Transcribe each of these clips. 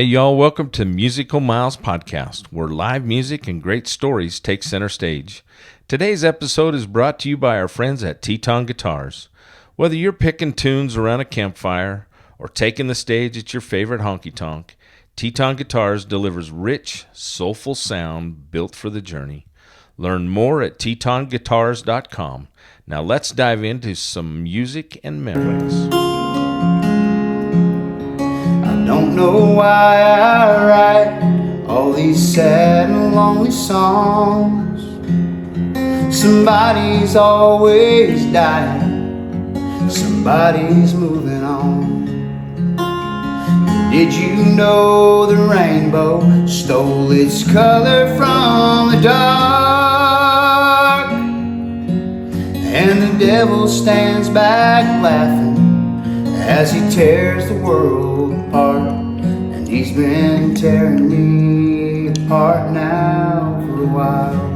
Hey y'all, welcome to Musical Miles Podcast, where live music and great stories take center stage. Today's episode is brought to you by our friends at Teton Guitars. Whether you're picking tunes around a campfire or taking the stage at your favorite honky-tonk, Teton Guitars delivers rich, soulful sound built for the journey. Learn more at tetonguitars.com. Now let's dive into some music and memories. Don't know why I write all these sad and lonely songs. Somebody's always dying, somebody's moving on. Did you know the rainbow stole its color from the dark? And the devil stands back laughing as he tears the world apart. And he's been tearing me apart now for a while.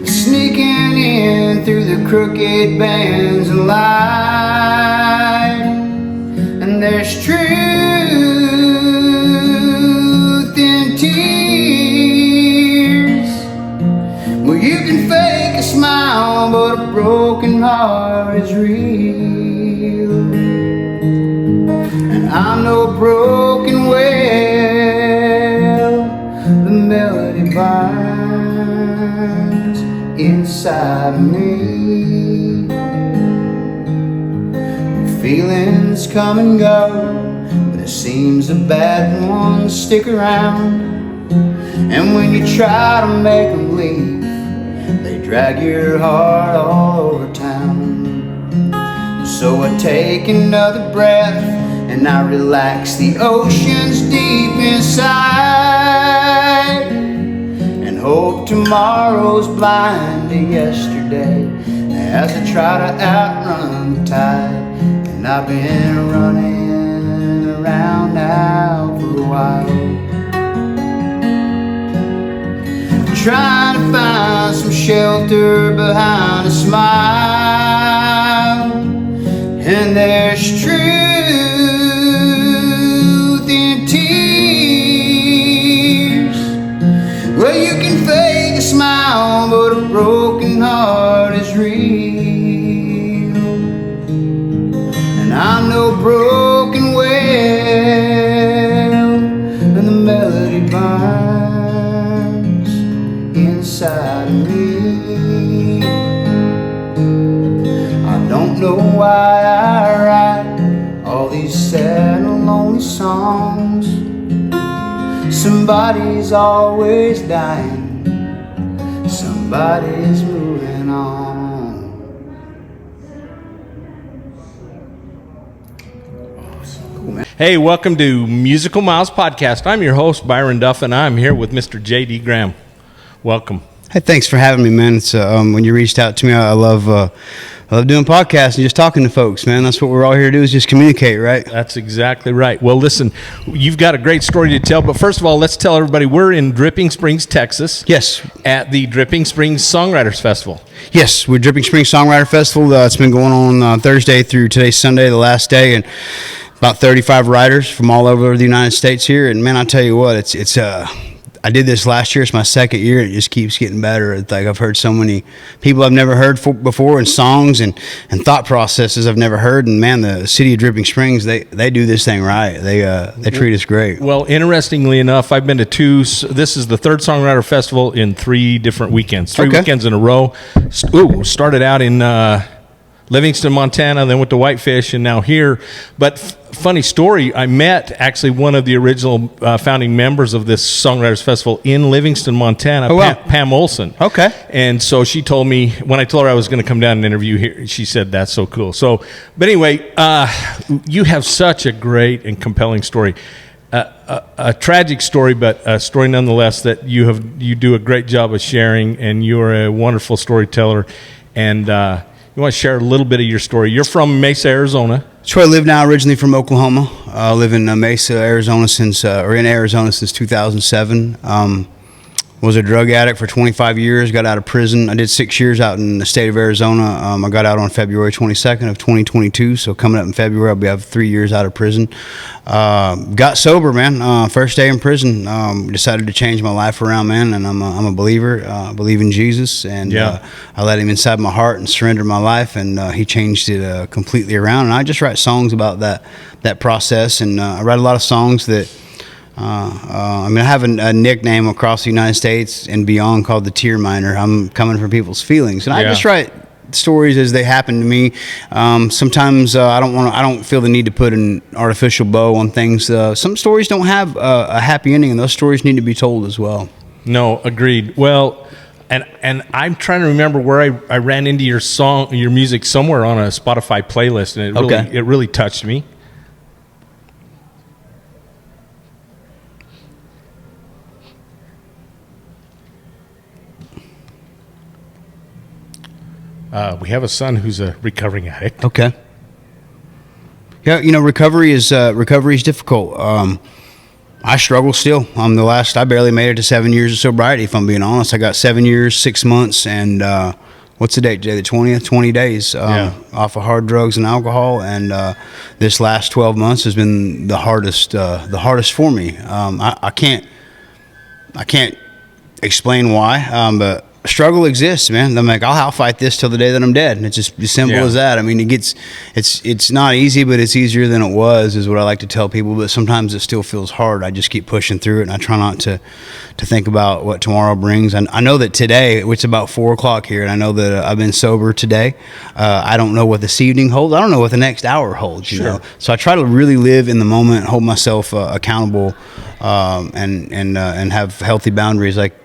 Sneaking in through the crooked bands of light, and there's truth in tears. Well, you can fake a smile, but a broken heart is real. And I'm no broken well, the melody burns inside of me. Feelings come and go, but it seems the bad ones stick around. And when you try to make them leave, they drag your heart all over town. So I take another breath and I relax the oceans deep inside, and hope tomorrow's blind to yesterday as I try to outrun the tide. And I've been running around now for a while, trying to find some shelter behind a smile. And there's truth in tears. Well, you can fake a smile, but a broken heart is real. And I'm no broken well, and the melody burns inside of me. I don't know why I write all these sad and lonely songs. Somebody's always dying, somebody's moving on. Cool, man. Hey, welcome to Musical Miles Podcast. I'm your host, Byron Duff, and I'm here with Mr. J.D. Graham. Welcome. Hey, thanks for having me, man. It's when you reached out to me, I love doing podcasts and just talking to folks, man. That's what we're all here to do, is just communicate, right? That's exactly right. Well, listen, you've got a great story to tell, but first of all, let's tell everybody we're in Dripping Springs, Texas. Yes. At the Dripping Springs Songwriters Festival. Yes, we're Dripping Springs Songwriter Festival. It's been going on Thursday through today's Sunday, the last day, and about 35 writers from all over the United States here. And man, I tell you what, it's I did this last year. It's my second year. It just keeps getting better. It's like I've heard so many people I've never heard before, and songs and thought processes I've never heard. And man, the city of Dripping Springs, they do this thing right. They treat us great. Well, interestingly enough, I've been to two. This is the third Songwriter Festival in 3 different weekends. 3 weekends in a row. Started out in Livingston, Montana, then went to Whitefish, and now here. But funny story, I met actually one of the original founding members of this Songwriters Festival in Livingston, Montana, oh, wow. Pam Olson. Okay. And so she told me, when I told her I was going to come down and interview here, she said, that's so cool. So, but anyway, you have such a great and compelling story. A tragic story, but a story nonetheless that you do a great job of sharing, and you're a wonderful storyteller. And you want to share a little bit of your story. You're from Mesa, Arizona. That's where I live now, originally from Oklahoma. I live in Mesa, Arizona since 2007. Was a drug addict for 25 years, got out of prison. I did 6 years out in the state of Arizona. I got out on February 22nd of 2022, so coming up in February, I'll have 3 years out of prison. Got sober, man. First day in prison, decided to change my life around, man, and I'm a believer. I believe in Jesus, and I let him inside my heart and surrendered my life, and he changed it completely around. And I just write songs about that process, and I write a lot of songs that I have a nickname across the United States and beyond called the Tear Miner. I'm coming from people's feelings, and I just write stories as they happen to me. Sometimes I don't feel the need to put an artificial bow on things. Some stories don't have a happy ending, and those stories need to be told as well. No, agreed. Well, and I'm trying to remember where I ran into your music somewhere on a Spotify playlist, and it really touched me. We have a son who's a recovering addict. Okay. Yeah, recovery is difficult. I struggle still. I barely made it to 7 years of sobriety, if I'm being honest. I got 7 years, 6 months, and what's the date, Jay? The 20th, 20 days off of hard drugs and alcohol, and this last 12 months has been the hardest for me. I can't explain why, but struggle exists, man. I'm like, I'll fight this till the day that I'm dead, and it's just as simple as that. I mean, it's not easy, but it's easier than it was, is what I like to tell people. But sometimes it still feels hard. I just keep pushing through it, and I try not to think about what tomorrow brings. And I know that today, it's about 4:00 here, and I know that I've been sober today. I don't know what this evening holds. I don't know what the next hour holds. You know, so I try to really live in the moment, hold myself accountable, and have healthy boundaries, like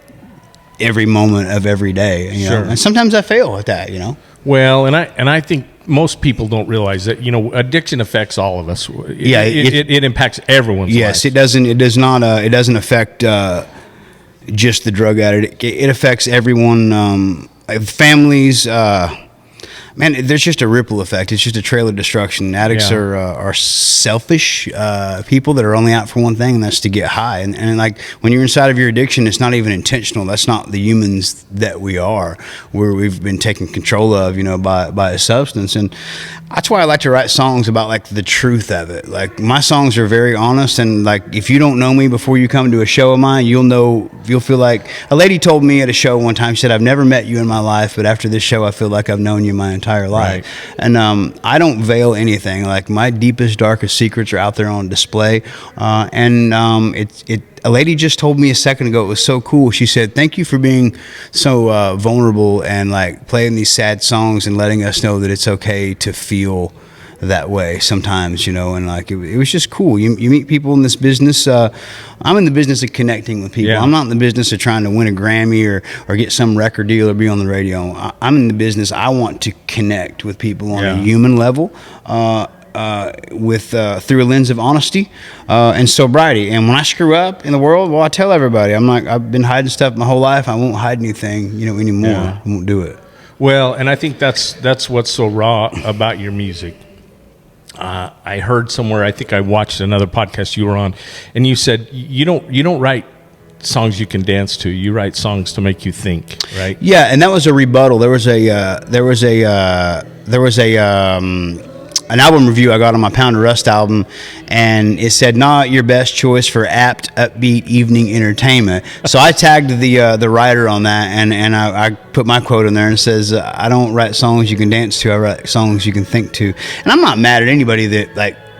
every moment of every day, you know? And sometimes I fail at that, Well, and I think most people don't realize that, addiction affects all of us. It impacts everyone's life. Yes, it doesn't affect just the drug addict. It affects everyone, families, man, there's just a ripple effect. It's just a trail of destruction. Addicts are selfish people that are only out for one thing, and that's to get high. And like when you're inside of your addiction, it's not even intentional. That's not the humans that we are, where we've been taken control of, by a substance. And that's why I like to write songs about like the truth of it. Like my songs are very honest, and like if you don't know me before you come to a show of mine, you'll feel like a lady told me at a show one time. She said, "I've never met you in my life, but after this show, I feel like I've known you my entire life." Right. And I don't veil anything. Like my deepest, darkest secrets are out there on display. A lady just told me a second ago, it was so cool. She said, "Thank you for being so vulnerable and like playing these sad songs and letting us know that it's okay to feel that way sometimes," and like it was just cool. You meet people in this business. I'm in the business of connecting with people. I'm not in the business of trying to win a Grammy or get some record deal or be on the radio. I'm in the business. I want to connect with people on a human level, through a lens of honesty and sobriety. And when I screw up in the world, well, I tell everybody. I'm like, I've been hiding stuff my whole life. I won't hide anything, anymore. I won't do it. Well, and I think that's what's so raw about your music. I heard somewhere, I think I watched another podcast you were on, and you said you don't write songs you can dance to. You write songs to make you think, right? Yeah, and that was a rebuttal. There was an album review I got on my Pound of Rust album, and it said, "Not your best choice for apt, upbeat evening entertainment." So I tagged the writer on that, and I put my quote in there, and it says, "I don't write songs you can dance to. I write songs you can think to." And I'm not mad at anybody that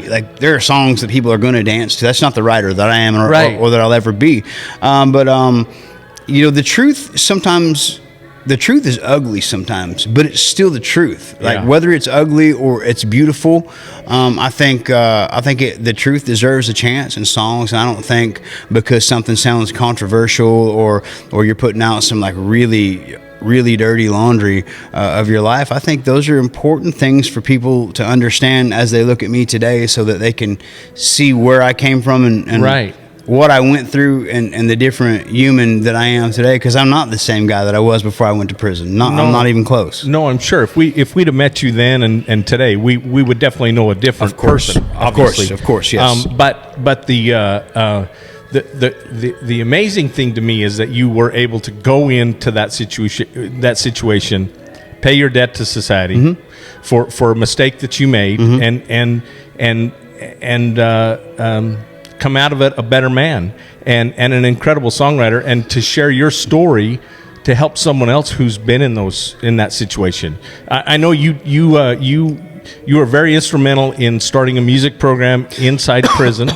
like there are songs that people are going to dance to. That's not the writer that I am, or that I'll ever be. But the truth sometimes. The truth is ugly sometimes, but it's still the truth. Like whether it's ugly or it's beautiful, I think the truth deserves a chance in songs. And I don't think because something sounds controversial or you're putting out some like really dirty laundry of your life. I think those are important things for people to understand as they look at me today, so that they can see where I came from and what I went through and the different human that I am today, because I'm not the same guy that I was before I went to prison. I'm not even close. No, I'm sure if we'd have met you then and today, we would definitely know a different person. Of course, yes. But the the amazing thing to me is that you were able to go into that situation, pay your debt to society for a mistake that you made, and come out of it a better man and an incredible songwriter, and to share your story to help someone else who's been in that situation. I know you were very instrumental in starting a music program inside prison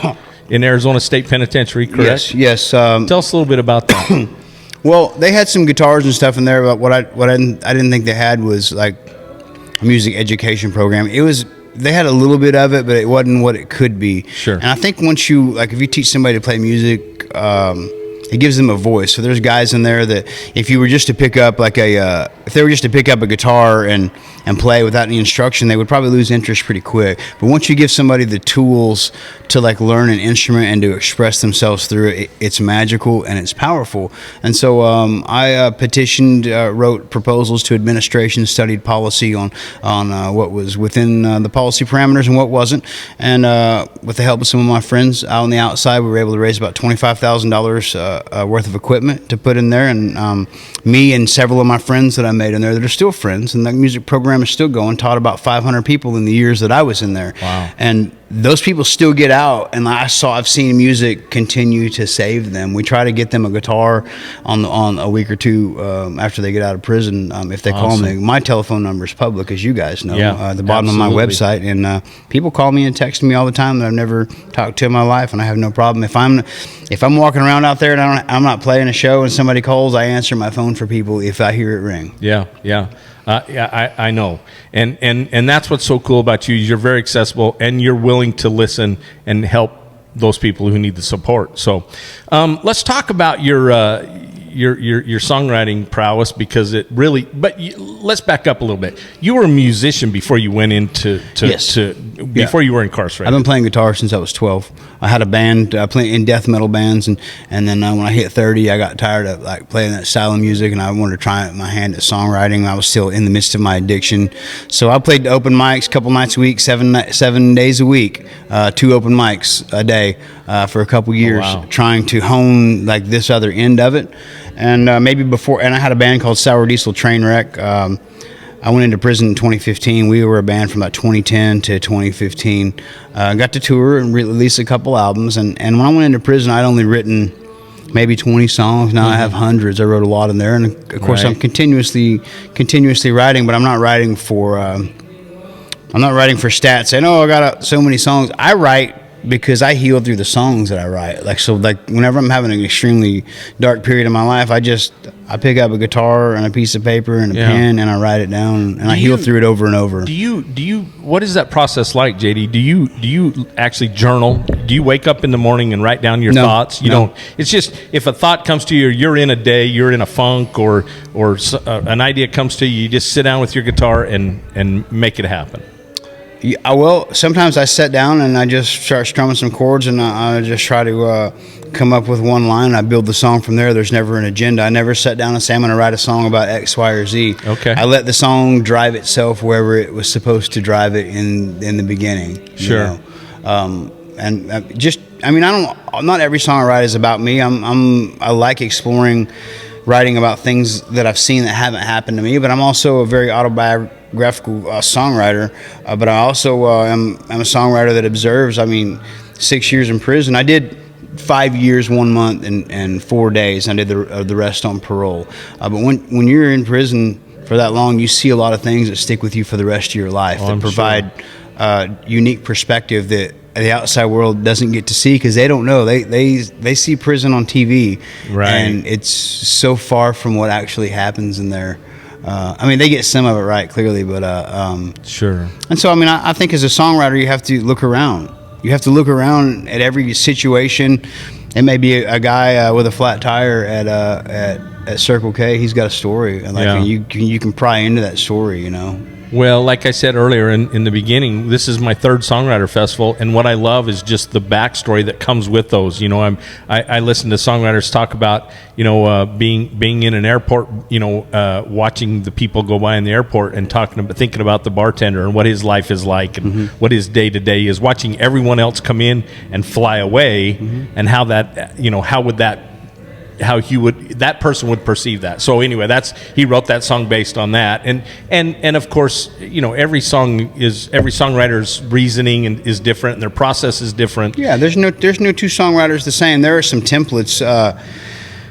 in Arizona State Penitentiary, correct? Yes. Tell us a little bit about that. Well, they had some guitars and stuff in there, but what I didn't think they had was like a music education program. They had a little bit of it, but it wasn't what it could be. Sure. And I think once if you teach somebody to play music, it gives them a voice. So there's guys in there that if they were just to pick up a guitar and play without any instruction, they would probably lose interest pretty quick. But once you give somebody the tools to like learn an instrument and to express themselves through it, it's magical and it's powerful. And so I petitioned, wrote proposals to administration, studied policy on what was within the policy parameters and what wasn't. And with the help of some of my friends out on the outside, we were able to raise about $25,000 worth of equipment to put in there. And me and several of my friends that I made in there that are still friends, and the music program is still going, taught about 500 people in the years that I was in there. Wow. And those people still get out, and I've seen music continue to save them. We try to get them a guitar on a week or two after they get out of prison. If they call me, my telephone number is public, as you guys know, at the bottom of my website. And people call me and text me all the time that I've never talked to in my life, and I have no problem. If I'm walking around out there and I'm not playing a show and somebody calls, I answer my phone for people if I hear it ring. Yeah. I know, and that's what's so cool about you. You're very accessible, and you're willing to listen and help those people who need the support. So, let's talk about your songwriting prowess, because it really. But let's back up a little bit. You were a musician before you went into before you were incarcerated. I've been playing guitar since I was 12. I had a band playing in death metal bands, and then when I hit 30, I got tired of like playing that style of music, and I wanted to try my hand at songwriting. I was still in the midst of my addiction, so I played open mics a couple nights a week, 7 days a week, 2 open mics a day for a couple years, trying to hone like this other end of it. And maybe before, and I had a band called Sour Diesel Trainwreck. I went into prison in 2015. We were a band from about 2010 to 2015. Got to tour and release a couple albums. And when I went into prison, I'd only written maybe 20 songs. Now I have hundreds. I wrote a lot in there. And of course, I'm continuously writing, but I'm not writing for stats saying, I got so many songs. I write because I heal through the songs that I write. Like whenever I'm having an extremely dark period in my life, I pick up a guitar and a piece of paper and a pen, and I write it down, and I heal through it over and over. Do you what is that process like, JD? Do you actually journal? Do you wake up in the morning and write down your thoughts? You don't. It's just if a thought comes to you, you're in a day, you're in a funk, or an idea comes to you, you just sit down with your guitar and make it happen. Yeah, well, sometimes I sit down and I just start strumming some chords, and I just try to come up with one line. I build the song from there. There's never an agenda. I never sat down and say I'm going to write a song about X, Y, or Z. Okay. I let the song drive itself wherever it was supposed to drive it in the beginning. Sure. Not every song I write is about me. I like exploring, writing about things that I've seen that haven't happened to me, but I'm also a very autobiographical songwriter, but I also am a songwriter that observes. 6 years in prison. I did 5 years, 1 month, and 4 days. I did the rest on parole. But when you're in prison for that long, you see a lot of things that stick with you for the rest of your life that provide unique perspective that the outside world doesn't get to see, because they don't know. They see prison on TV, right, and it's so far from what actually happens in there. They get some of it right, clearly, but sure. And so, I think as a songwriter, you have to look around. You have to look around at every situation. It may be a guy with a flat tire at Circle K. He's got a story, and you can pry into that story, Well, like I said earlier in the beginning, this is my third songwriter festival, and what I love is just the backstory that comes with those. You know, I listen to songwriters talk about, you know, being in an airport, you know, watching the people go by in the airport and thinking about the bartender and what his life is like and what his day to day is, watching everyone else come in and fly away, and how that, you know, how that person would perceive that. So anyway, he wrote that song based on that, and of course, you know, every songwriter's reasoning is different, and their process is different. Yeah, there's no two songwriters the same. There are some templates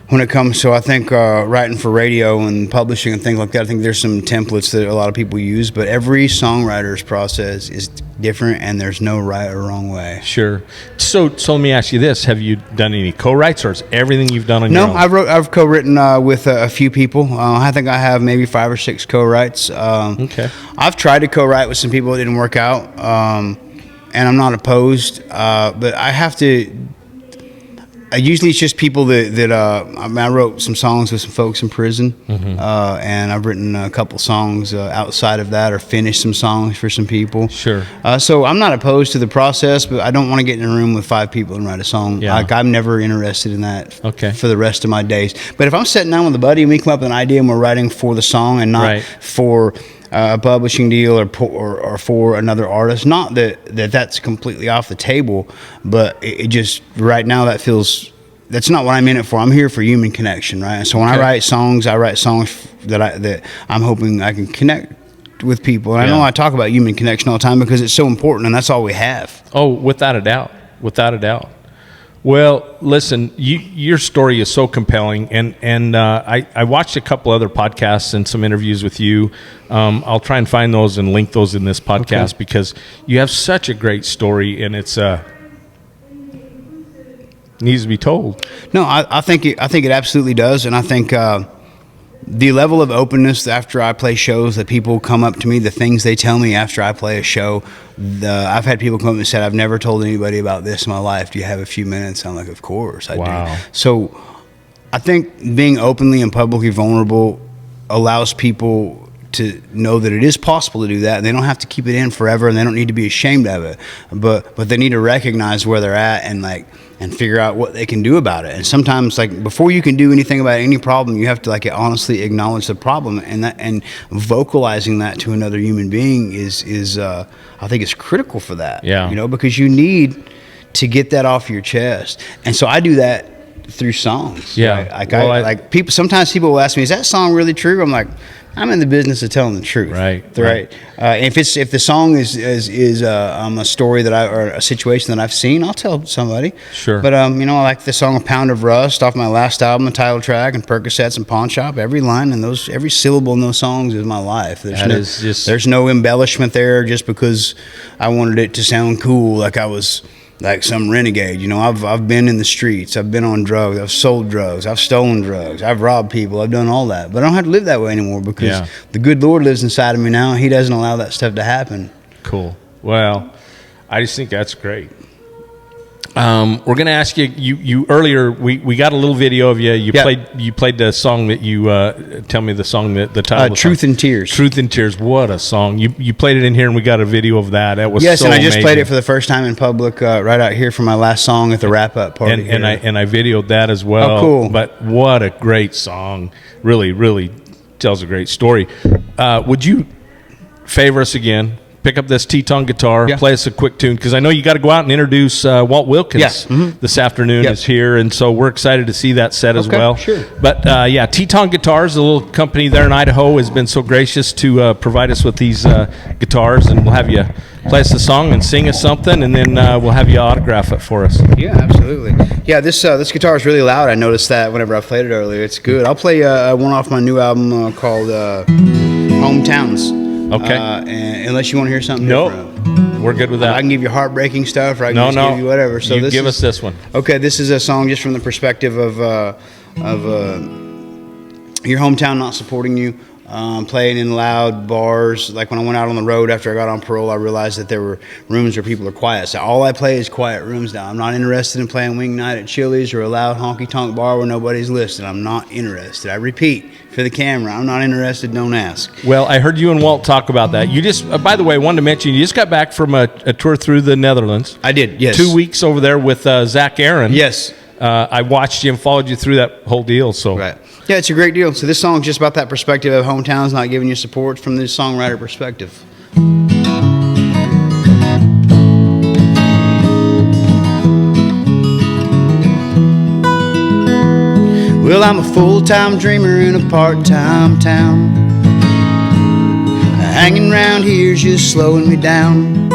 when it comes to, I think, writing for radio and publishing and things like that. I think there's some templates that a lot of people use, but every songwriter's process is different, and there's no right or wrong way. Sure. So let me ask you this: have you done any co-writes, or is everything you've done on your own? No, I've co-written with a few people. I think I have maybe 5 or 6 co-writes. Okay. I've tried to co-write with some people. It didn't work out, and I'm not opposed. But I have to. Usually it's just people that I wrote some songs with some folks in prison, and I've written a couple songs outside of that, or finished some songs for some people. Sure. So I'm not opposed to the process, but I don't want to get in a room with 5 people and write a song. Yeah. Like, I'm never interested in that. Okay. For the rest of my days. But if I'm sitting down with a buddy and we come up with an idea and we're writing for the song and not for a publishing deal or for another artist. Not that's completely off the table, but it just, right now, that's not what I'm in it for. I'm here for human connection, right? And so when I write songs that I'm hoping I can connect with people. And I know I talk about human connection all the time because it's so important, and that's all we have. Oh, without a doubt. Well, listen, your story is so compelling, and I watched a couple other podcasts and some interviews with you. I'll try and find those and link those in this podcast because you have such a great story, and it's needs to be told. No, I think it absolutely does, and I think the level of openness after I play shows, that people come up to me, the things they tell me after I play a show. I've had people come up and said, "I've never told anybody about this in my life. Do you have a few minutes?" I'm like, "Of course I do." So I think being openly and publicly vulnerable allows people to know that it is possible to do that, and they don't have to keep it in forever, and they don't need to be ashamed of it, but they need to recognize where they're at and figure out what they can do about it. And sometimes, like, before you can do anything about any problem, you have to, like, honestly acknowledge the problem, and vocalizing that to another human being is I think it's critical for that. Yeah. You know, because you need to get that off your chest. And so I do that through songs. Yeah. Right? Sometimes people will ask me, "Is that song really true?" I'm like, I'm in the business of telling the truth. Right. If the song is a story or a situation that I've seen, I'll tell somebody. Sure. But I like the song "A Pound of Rust" off my last album, the title track, and Percocets and Pawn Shop. Every line and every syllable in those songs is my life. There's no embellishment there just because I wanted it to sound cool, like I was like some renegade. You know, I've been in the streets, I've been on drugs, I've sold drugs, I've stolen drugs, I've robbed people, I've done all that. But I don't have to live that way anymore because the good Lord lives inside of me now, and He doesn't allow that stuff to happen. Cool. Well, I just think that's great. We're going to ask you earlier, we got a little video of you. You played the song that you, tell me the song, the title. Truth and Tears. Truth and Tears. What a song. You played it in here, and we got a video of that. That was so and I just amazing. played it for the first time in public right out here for my last song at the wrap-up party. And I videoed that as well. Oh, cool. But what a great song. Really, really tells a great story. Would you favor us again? Pick up this Teton guitar, play us a quick tune, because I know you got to go out and introduce Walt Wilkins this afternoon is here, and so we're excited to see that set as well. Sure. But Teton Guitars, a little company there in Idaho, has been so gracious to provide us with these guitars, and we'll have you play us a song and sing us something, and then we'll have you autograph it for us. Yeah, absolutely. Yeah, this guitar is really loud. I noticed that whenever I played it earlier. It's good. I'll play one off my new album called Hometowns. Okay. Unless you want to hear something different. We're good with that. I can give you heartbreaking stuff, or I can give you whatever. So give us this one. Okay, this is a song just from the perspective of your hometown not supporting you. playing in loud bars. Like when I went out on the road after I got on parole, I realized that there were rooms where people are quiet. So all I play is quiet rooms now. I'm not interested in playing wing night at Chili's or a loud honky-tonk bar where nobody's listening. I'm not interested. I repeat, for the camera, I'm not interested, don't ask. Well, I heard you and Walt talk about that. You just, by the way, I wanted to mention, you just got back from a tour through the Netherlands. I did, yes. 2 weeks over there with Zach Aaron. Yes. I watched you and followed you through that whole deal. So. Right. Yeah, it's a great deal. So this song's just about that perspective of hometowns not giving you support from the songwriter perspective. Well, I'm a full-time dreamer in a part-time town. Hanging around here's just slowing me down.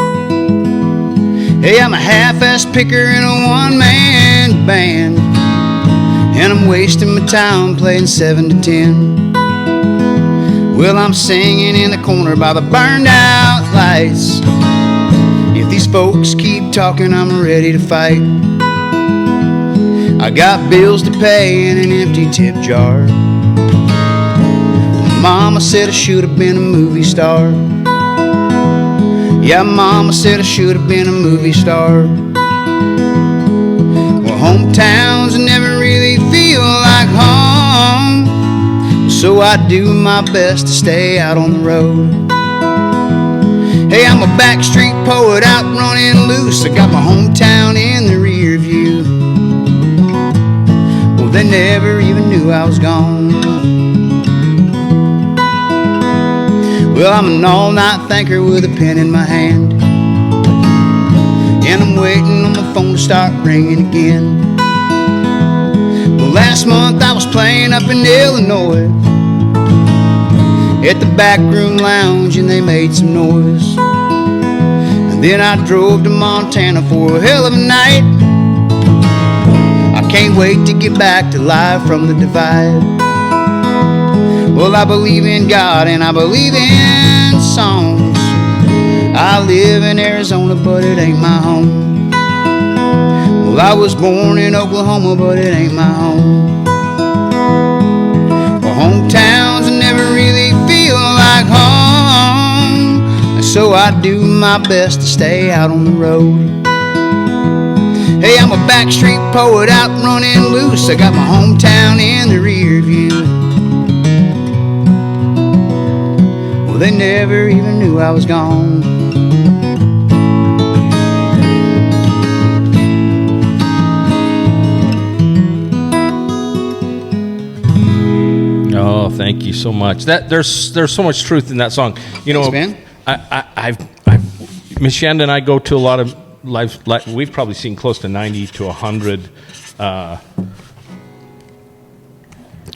Hey, I'm a half-ass picker in a one-man band, and I'm wasting my time playing 7 to 10. Well, I'm singing in the corner by the burned out lights. If these folks keep talking, I'm ready to fight. I got bills to pay and an empty tip jar. Mama said I should have been a movie star. Yeah, Mama said I should have been a movie star. Well, hometowns never really feel like home, so I do my best to stay out on the road. Hey, I'm a backstreet poet out running loose. I got my hometown in the rear view. Well, they never even knew I was gone. Well, I'm an all-night thinker with a pen in my hand, and I'm waiting on my phone to start ringing again. Well, last month I was playing up in Illinois at the backroom lounge, and they made some noise. And then I drove to Montana for a hell of a night. I can't wait to get back to Live from the Divide. Well, I believe in God and I believe in songs. I live in Arizona, but it ain't my home. Well, I was born in Oklahoma, but it ain't my home. Well, hometowns never really feel like home, so I do my best to stay out on the road. Hey, I'm a backstreet poet out running loose. I got my hometown in the rear view. Well, they never even knew I was gone. Oh, thank you so much. That there's so much truth in that song. You know, Thanks, man. I've Miss Shanda and I go to a lot of live. We've probably seen close to 90 to 100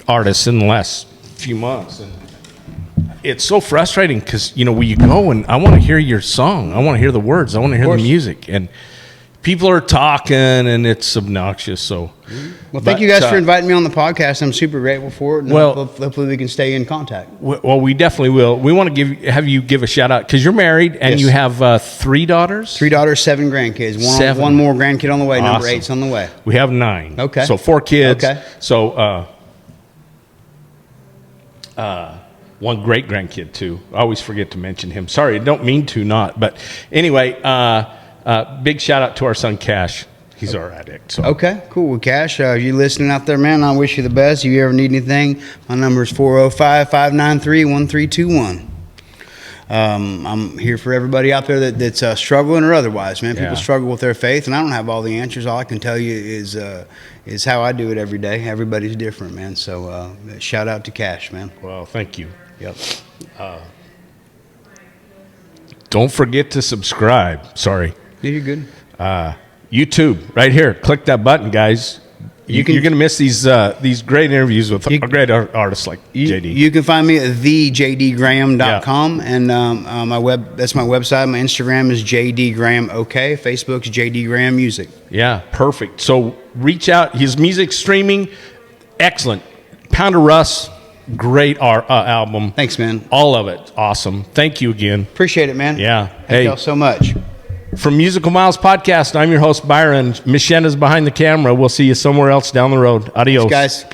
artists in the last few months, and it's so frustrating because, you know, when you go and I want to hear your song, I want to hear the words, I want to hear the music, and people are talking and it's obnoxious. So, well, thank you guys for inviting me on the podcast. I'm super grateful for it. And hopefully we can stay in contact. Well, we definitely will. We want to have you give a shout out because you're married and you have 3 daughters. 3 daughters, 7 grandkids. One more grandkid on the way. Awesome. Number 8's on the way. We have 9. Okay. So 4 kids. Okay. So 1 great grandkid too. I always forget to mention him. Sorry, I don't mean to not. But anyway, big shout out to our son Cash. He's our addict. So. Okay, cool. Well, Cash, if you're listening out there, man, I wish you the best. If you ever need anything, my number is 405-593-1321. I'm here for everybody out there that's struggling or otherwise, man. People struggle with their faith, and I don't have all the answers. All I can tell you is how I do it every day. Everybody's different, man. So shout out to Cash, man. Well, thank you. Yep. Don't forget to subscribe. Sorry. Yeah, you're good. YouTube, right here. Click that button, guys. You're going to miss these great interviews with great artists like JD. You can find me at thejdgraham.com, and that's my website. My Instagram is jdgrahamok. Facebook's JD Graham Music. Yeah, perfect. So reach out. His music streaming, excellent. Pound of Rust, great album. Thanks, man. All of it, awesome. Thank you again. Appreciate it, man. Yeah. Thank y'all so much. From Musical Miles Podcast, I'm your host, Byron. Miss Shanda's behind the camera. We'll see you somewhere else down the road. Adios. Thanks, guys.